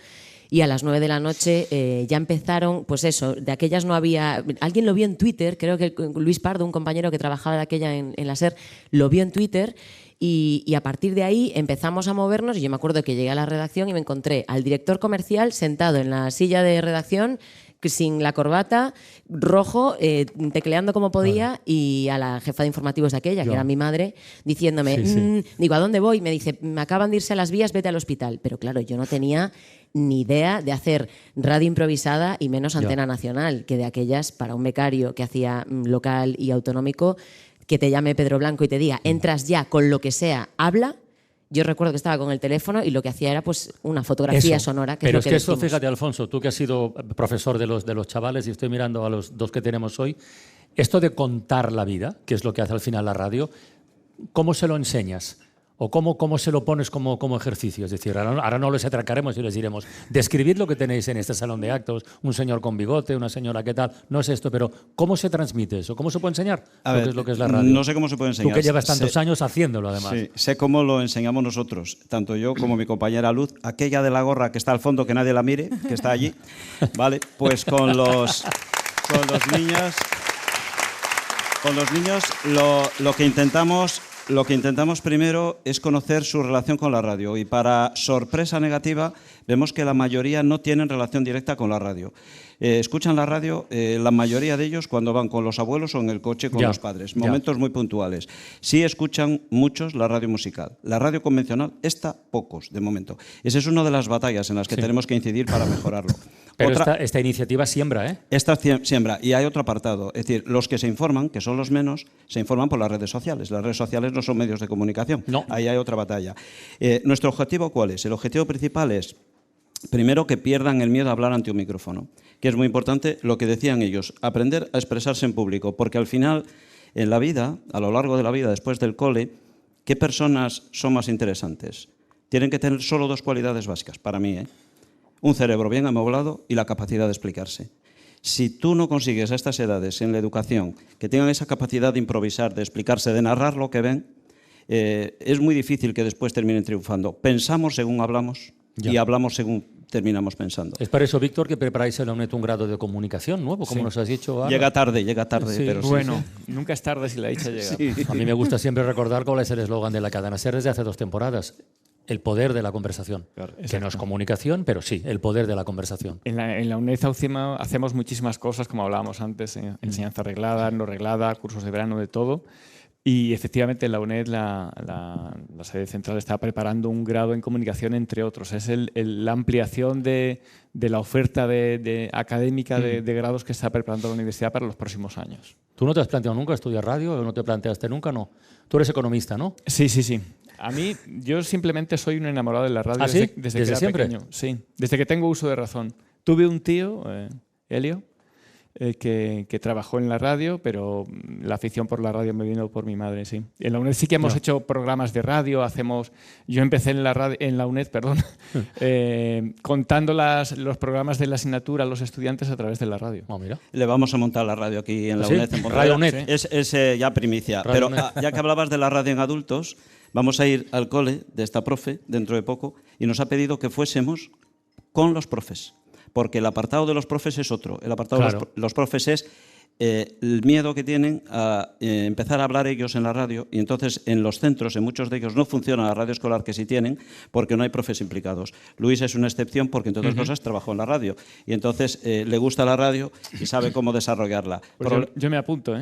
S6: y a las 9 de la noche ya empezaron, pues eso, de aquellas no había, alguien lo vio en Twitter, creo que Luis Pardo, un compañero que trabajaba de aquella en la SER, lo vio en Twitter. Y a partir de ahí empezamos a movernos y yo me acuerdo que llegué a la redacción y me encontré al director comercial sentado en la silla de redacción sin la corbata, rojo, tecleando como podía, y a la jefa de informativos de aquella, que era mi madre, diciéndome, digo, ¿a dónde voy? Me dice, me acaban de irse a las vías, vete al hospital. Pero claro, yo no tenía ni idea de hacer radio improvisada y menos antena nacional, que de aquellas, para un becario que hacía local y autonómico, que te llame Pedro Blanco y te diga, entras ya con lo que sea, habla. Yo recuerdo que estaba con el teléfono y lo que hacía era pues una fotografía sonora.
S2: Pero es que eso, fíjate, Alfonso, tú que has sido profesor de los chavales y estoy mirando a los dos que tenemos hoy, esto de contar la vida, que es lo que hace al final la radio, ¿cómo se lo enseñas? ¿O cómo se lo pones como ejercicio? Es decir, ahora no les atracaremos y les diremos, describid lo que tenéis en este salón de actos, un señor con bigote, una señora qué tal, no es esto, pero ¿cómo se transmite eso? ¿Cómo se puede enseñar qué es lo que es la radio?
S8: No sé cómo se puede enseñar.
S2: Tú que llevas tantos años haciéndolo, además.
S8: Sí, sé cómo lo enseñamos nosotros, tanto yo como mi compañera Luz, aquella de la gorra que está al fondo, que nadie la mire, que está allí, ¿vale? Pues con los niños lo que intentamos primero es conocer su relación con la radio y para sorpresa negativa vemos que la mayoría no tienen relación directa con la radio. Escuchan la radio, la mayoría de ellos cuando van con los abuelos o en el coche con los padres, momentos muy puntuales. Sí escuchan muchos la radio musical. La radio convencional está pocos, de momento. Esa es una de las batallas en las que tenemos que incidir para mejorarlo.
S2: Pero esta iniciativa siembra, ¿eh?
S8: Esta siembra. Y hay otro apartado. Es decir, los que se informan, que son los menos, se informan por las redes sociales. Las redes sociales no son medios de comunicación.
S2: No.
S8: Ahí hay otra batalla. ¿Nuestro objetivo cuál es? El objetivo principal es, primero, que pierdan el miedo a hablar ante un micrófono, que es muy importante lo que decían ellos, aprender a expresarse en público, porque al final, en la vida, a lo largo de la vida, después del cole, ¿qué personas son más interesantes? Tienen que tener solo dos cualidades básicas, para mí, un cerebro bien amoblado y la capacidad de explicarse. Si tú no consigues a estas edades en la educación que tengan esa capacidad de improvisar, de explicarse, de narrar lo que ven, es muy difícil que después terminen triunfando. Pensamos según hablamos y hablamos según terminamos pensando.
S2: Es para eso, Víctor, que preparáis en la UNED un grado de comunicación nuevo, como nos has dicho. Ana.
S8: Llega tarde,
S2: sí.
S8: pero
S9: bueno, nunca es tarde si la dicha llega.
S8: Sí.
S2: A mí me gusta siempre recordar cuál es el eslogan de la cadena SER desde hace 2 temporadas. El poder de la conversación. Claro, que no es comunicación, pero sí, el poder de la conversación.
S9: En la UNED hacemos muchísimas cosas, como hablábamos antes, enseñanza reglada, no reglada, cursos de verano, de todo. Y efectivamente en la UNED la sede central está preparando un grado en comunicación, entre otros. Es la ampliación de la oferta académica de grados que está preparando la universidad para los próximos años.
S2: ¿Tú no te has planteado nunca estudiar radio o no te planteaste nunca? No. Tú eres economista, ¿no?
S9: Sí. A mí, yo simplemente soy un enamorado de la radio desde que era
S2: siempre.
S9: Pequeño. Sí, desde que tengo uso de razón. Tuve un tío, Helio, que trabajó en la radio, pero la afición por la radio me vino por mi madre, sí. En la UNED sí que hemos hecho programas de radio, yo empecé en la UNED, contando los programas de la asignatura a los estudiantes a través de la radio.
S2: Mira.
S8: Le vamos a montar la radio aquí en la UNED. En
S2: Radio UNED.
S8: Es ya primicia. Radio pero ya que hablabas de la radio en adultos, vamos a ir al cole de esta profe dentro de poco y nos ha pedido que fuésemos con los profes. Porque el apartado de los profes es otro. El apartado de los profes es el miedo que tienen a empezar a hablar ellos en la radio, y entonces en los centros, en muchos de ellos, no funciona la radio escolar que sí tienen porque no hay profes implicados. Luis es una excepción porque, entre otras cosas, trabajó en la radio y entonces le gusta la radio y sabe cómo desarrollarla.
S9: Pues yo me apunto,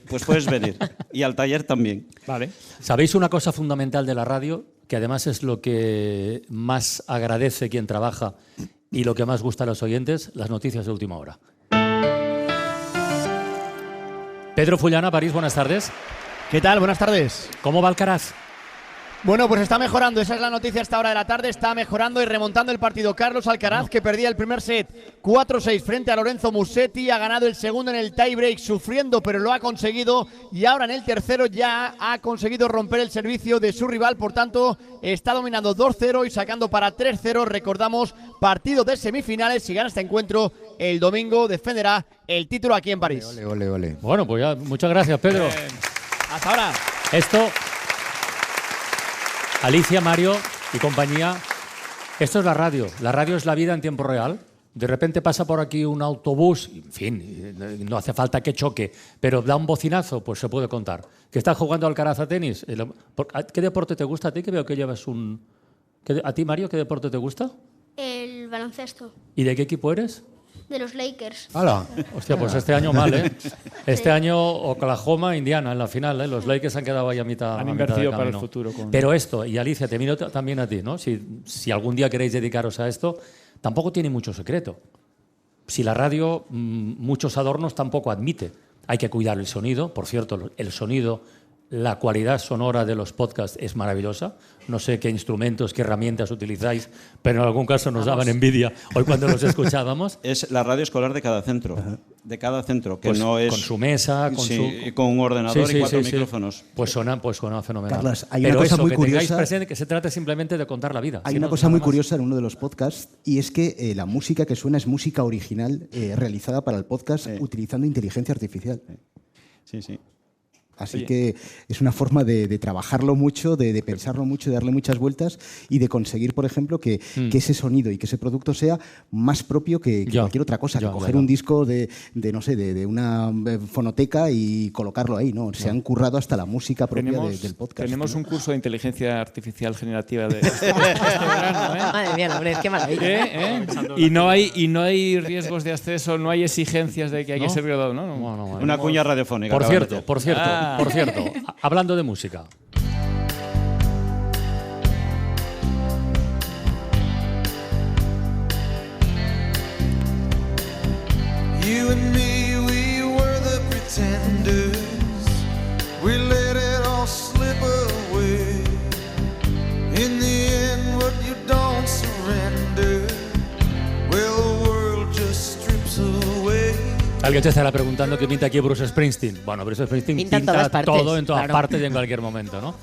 S8: pues puedes venir. Y al taller también.
S9: Vale.
S2: ¿Sabéis una cosa fundamental de la radio? Que además es lo que más agradece quien trabaja y lo que más gusta a los oyentes, las noticias de última hora. Pedro Fullana, París, buenas tardes.
S23: ¿Qué tal? Buenas tardes.
S2: ¿Cómo va Alcaraz?
S23: Bueno, pues está mejorando, esa es la noticia a esta hora de la tarde, está mejorando y remontando el partido. Carlos Alcaraz, que perdía el primer set 4-6 frente a Lorenzo Musetti, ha ganado el segundo en el tiebreak, sufriendo, pero lo ha conseguido, y ahora en el tercero ya ha conseguido romper el servicio de su rival, por tanto está dominando 2-0 y sacando para 3-0. Recordamos, partido de semifinales, si gana este encuentro el domingo defenderá el título aquí en París.
S8: Ole.
S2: Bueno, pues ya, muchas gracias, Pedro.
S23: Hasta ahora.
S2: Esto, Alicia, Mario y compañía, esto es la radio. La radio es la vida en tiempo real. De repente pasa por aquí un autobús, en fin, no hace falta que choque, pero da un bocinazo, pues se puede contar. ¿Que estás jugando Alcaraz a tenis? ¿Qué deporte te gusta a ti? Que veo que llevas un... ¿A ti, Mario, qué deporte te gusta?
S18: El baloncesto.
S2: ¿Y de qué equipo eres?
S18: De los Lakers.
S2: ¡Hala! Hostia, pues este año mal, ¿eh? Este año Oklahoma, Indiana en la final, ¿eh? Los Lakers han quedado ahí a mitad.
S9: Han invertido para el futuro.
S2: Pero esto, y Alicia, te miro también a ti, ¿no? Si algún día queréis dedicaros a esto, tampoco tiene mucho secreto. Si la radio muchos adornos tampoco admite. Hay que cuidar el sonido. Por cierto, el sonido la cualidad sonora de los podcasts es maravillosa. No sé qué instrumentos, qué herramientas utilizáis, pero en algún caso nos daban envidia hoy cuando los escuchábamos.
S8: Es la radio escolar de cada centro. De cada centro, que
S2: pues
S8: no es...
S2: Con su mesa,
S8: con un ordenador y 4 micrófonos.
S2: Pues suena fenomenal.
S4: Carlos, hay una cosa muy curiosa.
S2: Tengáis presente que se trata simplemente de contar la vida.
S4: Hay una cosa muy curiosa en uno de los podcasts, y es que la música que suena es música original realizada para el podcast utilizando inteligencia artificial.
S8: Sí.
S4: Así que es una forma de trabajarlo mucho, de pensarlo mucho, de darle muchas vueltas y de conseguir, por ejemplo, que ese sonido y que ese producto sea más propio que cualquier otra cosa. Que coger un disco de una fonoteca y colocarlo ahí, ¿no? Se han currado hasta la música propia del podcast.
S9: Tenemos un curso de inteligencia artificial generativa de este verano, ¿eh?
S6: Madre mía, hombre, qué maravilla.
S9: Y no hay riesgos de acceso, no hay exigencias de que hay que ser graduado, ¿no?
S8: Una cuña radiofónica.
S2: Por cierto, hablando de música.
S10: You and me, we were the pretenders. We let it all slip away. In the end, what you don't surrender, well, the world just strips away.
S2: Alguien te estará preguntando qué pinta aquí Bruce Springsteen. Bueno, Bruce Springsteen pinta todo en todas partes y en cualquier momento, ¿no?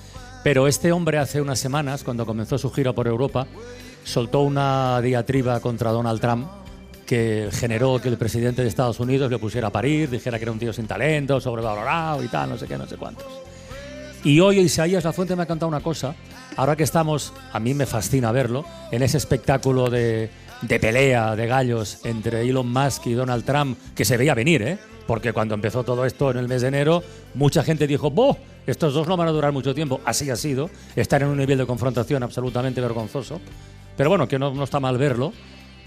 S2: Pero este hombre hace unas semanas, cuando comenzó su gira por Europa, soltó una diatriba contra Donald Trump que generó que el presidente de Estados Unidos le pusiera a parir, dijera que era un tío sin talento, sobrevalorado y tal, no sé qué, no sé cuántos. Y hoy Isaías Lafuente me ha contado una cosa, ahora que estamos, a mí me fascina verlo, en ese espectáculo de pelea de gallos entre Elon Musk y Donald Trump, que se veía venir, ¿eh? Porque cuando empezó todo esto en el mes de enero, mucha gente dijo, ¡boh! Estos dos no van a durar mucho tiempo. Así ha sido. Están en un nivel de confrontación absolutamente vergonzoso. Pero bueno, que no está mal verlo.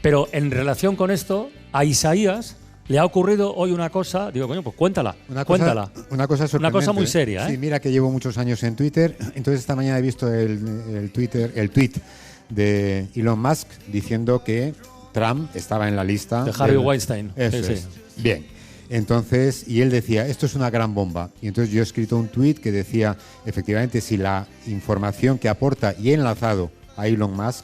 S2: Pero en relación con esto, a Isaías le ha ocurrido hoy una cosa, digo, coño, pues cuéntala.
S5: Una cosa sorprendente.
S2: Una cosa muy seria, ¿eh?
S5: Sí, mira que llevo muchos años en Twitter. Entonces esta mañana he visto el tweet de Elon Musk diciendo que Trump estaba en la lista
S2: de Harvey Weinstein.
S5: Eso es. Bien. Entonces, y él decía, esto es una gran bomba. Y entonces yo he escrito un tuit que decía, efectivamente, si la información que aporta y he enlazado a Elon Musk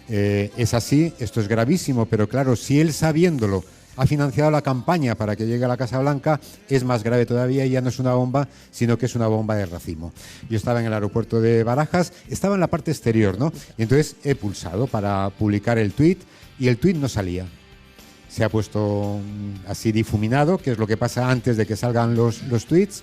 S5: es así, esto es gravísimo, pero claro, si él sabiéndolo ha financiado la campaña para que llegue a la Casa Blanca, es más grave todavía, y ya no es una bomba, sino que es una bomba de racimo. Yo estaba en el aeropuerto de Barajas, estaba en la parte exterior, ¿no? Y entonces he pulsado para publicar el tuit y el tuit no salía. Se ha puesto así difuminado, que es lo que pasa antes de que salgan los tweets.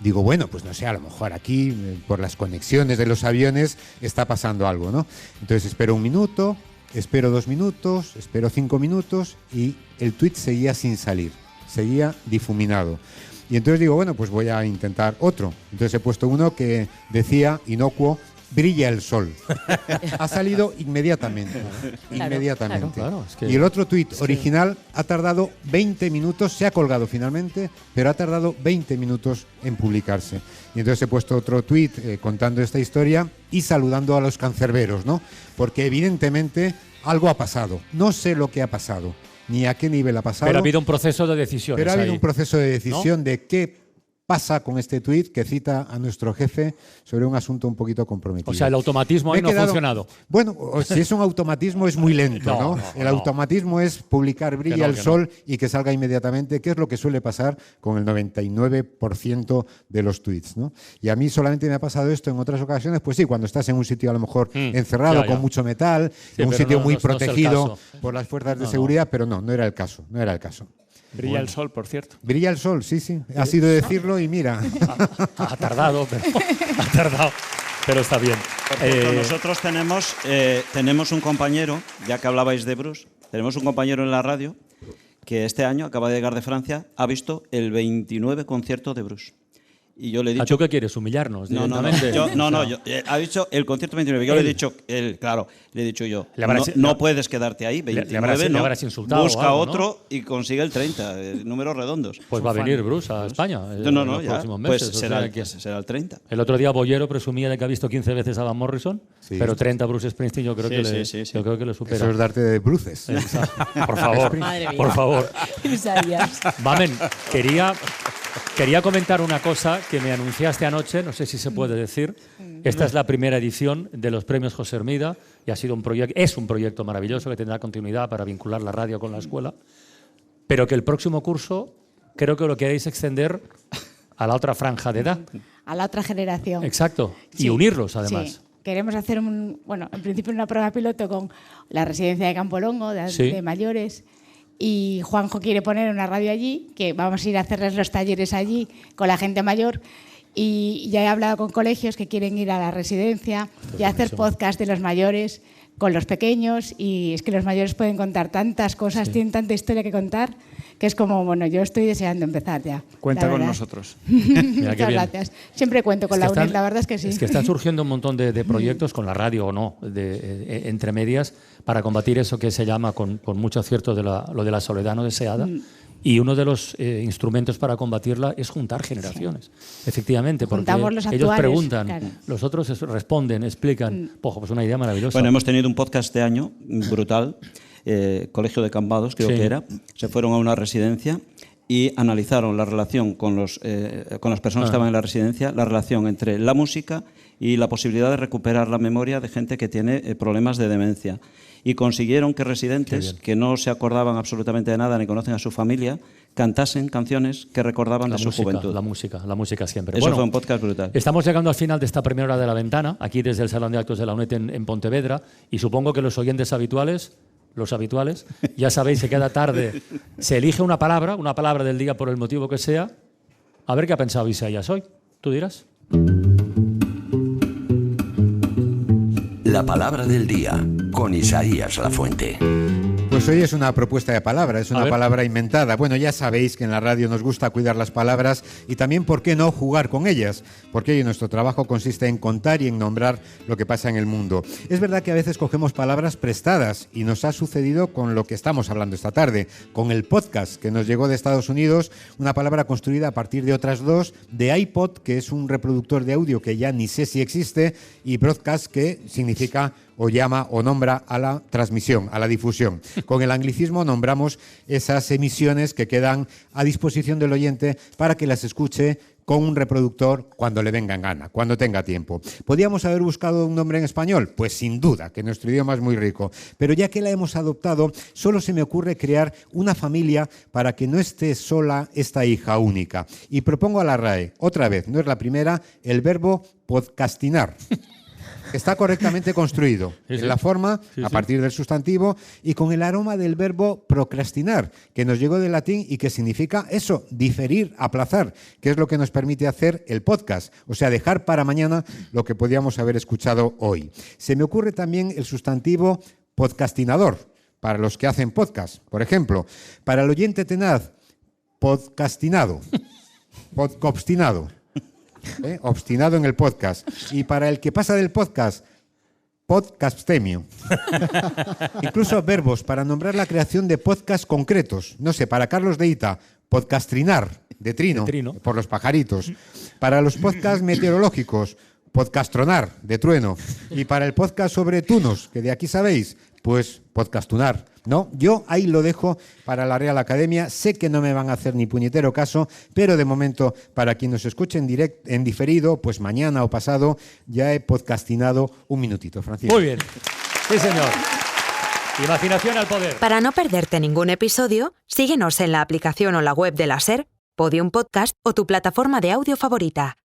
S5: Digo, bueno, pues no sé, a lo mejor aquí, por las conexiones de los aviones, está pasando algo, ¿no? Entonces espero un minuto, espero 2 minutos, espero 5 minutos y el tuit seguía sin salir, seguía difuminado. Y entonces digo, bueno, pues voy a intentar otro. Entonces he puesto uno que decía, inocuo, brilla el sol. Ha salido inmediatamente.
S2: Claro, es que
S5: y el otro tuit original ha tardado 20 minutos, se ha colgado finalmente, pero ha tardado 20 minutos en publicarse. Y entonces he puesto otro tuit contando esta historia y saludando a los cancerberos, ¿no? Porque evidentemente algo ha pasado. No sé lo que ha pasado, ni a qué nivel ha pasado.
S2: Pero ha habido un proceso de decisión.
S5: Pero ha habido un proceso de decisión, ¿no? De qué pasa con este tuit que cita a nuestro jefe sobre un asunto un poquito comprometido.
S2: O sea, el automatismo ahí no ha funcionado.
S5: Bueno, si es un automatismo es muy lento, ¿no? El automatismo es publicar brilla el sol y que salga inmediatamente, que es lo que suele pasar con el 99% de los tweets, ¿no? Y a mí solamente me ha pasado esto en otras ocasiones, pues sí, cuando estás en un sitio a lo mejor encerrado con mucho metal, en un sitio muy protegido por las fuerzas de seguridad, pero no era el caso, no era el caso.
S9: Brilla el sol, por cierto.
S5: Brilla el sol, sí. Ha sido decirlo y mira.
S2: Ha tardado, pero está bien.
S8: Nosotros tenemos un compañero, ya que hablabais de Bruce, tenemos un compañero en la radio que este año, acaba de llegar de Francia, ha visto el 29 concierto de Bruce. Y yo le he dicho...
S2: ¿A tú qué quieres? ¿Humillarnos directamente?
S8: Ha dicho el concierto 29. Yo le he dicho, no puedes quedarte ahí, 29,
S2: le habrás insultado
S8: busca
S2: algo,
S8: otro,
S2: ¿no?
S8: Y consigue el 30, números redondos.
S2: Pues va a venir Bruce a España en los próximos meses.
S8: Pues será el 30.
S2: El otro día Bollero presumía de que ha visto 15 veces a Van Morrison, pero 30 Bruce Springsteen yo creo que le supera.
S5: Eso es darte de bruces.
S2: Por favor, por favor.
S6: Isaías.
S2: Mamen, quería Quería comentar una cosa que me anunciaste anoche, no sé si se puede decir. Esta es la primera edición de los premios José Hermida y es un proyecto maravilloso que tendrá continuidad para vincular la radio con la escuela, pero que el próximo curso creo que lo queréis extender a la otra franja de edad.
S12: A la otra generación.
S2: Exacto,
S12: sí,
S2: y unirlos además.
S12: Sí. Queremos hacer, en principio una prueba piloto con la residencia de Campolongo, de mayores. Y Juanjo quiere poner una radio allí, que vamos a ir a hacerles los talleres allí con la gente mayor. Y ya he hablado con colegios que quieren ir a la residencia y hacer podcast de los mayores con los pequeños. Y es que los mayores pueden contar tantas cosas, tienen tanta historia que contar, que es como, yo estoy deseando empezar ya.
S9: Cuenta con nosotros.
S12: Muchas gracias. Siempre cuento con la UNED, la verdad es que sí.
S2: Es que están surgiendo un montón de proyectos con la radio o no, entre medias, para combatir eso que se llama, con mucho acierto, lo de la soledad no deseada. Y uno de los instrumentos para combatirla es juntar generaciones. Efectivamente, porque ellos preguntan, los otros responden, explican. Pues una idea maravillosa.
S8: Bueno, hemos tenido un podcast este año brutal, Colegio de Cambados, creo que era. Se fueron a una residencia y analizaron la relación con las personas que estaban en la residencia, la relación entre la música y la posibilidad de recuperar la memoria de gente que tiene problemas de demencia. Y consiguieron que residentes que no se acordaban absolutamente de nada ni conocen a su familia cantasen canciones que recordaban de su juventud.
S2: La música siempre.
S8: Eso fue un podcast brutal.
S2: Estamos llegando al final de esta primera hora de La Ventana, aquí desde el Salón de Actos de la UNED en Pontevedra, y supongo que los oyentes habituales, ya sabéis que cada tarde se elige una palabra del día por el motivo que sea. A ver qué ha pensado Isaías hoy. ¿Tú dirás?
S13: La palabra del día, con Isaías Lafuente.
S5: Pues hoy es una propuesta de palabra, es una palabra inventada. Bueno, ya sabéis que en la radio nos gusta cuidar las palabras y también, ¿por qué no, jugar con ellas? Porque hoy nuestro trabajo consiste en contar y en nombrar lo que pasa en el mundo. Es verdad que a veces cogemos palabras prestadas y nos ha sucedido con lo que estamos hablando esta tarde, con el podcast que nos llegó de Estados Unidos, una palabra construida a partir de otras dos, de iPod, que es un reproductor de audio que ya ni sé si existe, y broadcast, que significa o llama o nombra a la transmisión, a la difusión. Con el anglicismo nombramos esas emisiones que quedan a disposición del oyente para que las escuche con un reproductor cuando le venga en gana, cuando tenga tiempo. ¿Podríamos haber buscado un nombre en español? Pues sin duda, que nuestro idioma es muy rico. Pero ya que la hemos adoptado, solo se me ocurre crear una familia para que no esté sola esta hija única. Y propongo a la RAE, otra vez, no es la primera, el verbo podcastinar. Está correctamente construido en la forma, a partir del sustantivo, y con el aroma del verbo procrastinar, que nos llegó del latín y que significa eso, diferir, aplazar, que es lo que nos permite hacer el podcast, o sea, dejar para mañana lo que podíamos haber escuchado hoy. Se me ocurre también el sustantivo podcastinador, para los que hacen podcast. Por ejemplo, para el oyente tenaz, podcastinado, podcobstinado. Obstinado en el podcast. Y para el que pasa del podcast, podcastemio. Incluso verbos para nombrar la creación de podcasts concretos. No sé, para Carlos de Ita, podcastrinar, de trino, por los pajaritos. Para los podcasts meteorológicos, podcastronar, de trueno. Y para el podcast sobre tunos, que de aquí sabéis, pues podcastunar. No, yo ahí lo dejo para la Real Academia. Sé que no me van a hacer ni puñetero caso, pero de momento, para quien nos escuche en diferido, pues mañana o pasado, ya he podcastinado un minutito, Francisco.
S2: Muy bien. Sí, señor. Imaginación al poder.
S14: Para no perderte ningún episodio, síguenos en la aplicación o la web de la SER, Podium Podcast o tu plataforma de audio favorita.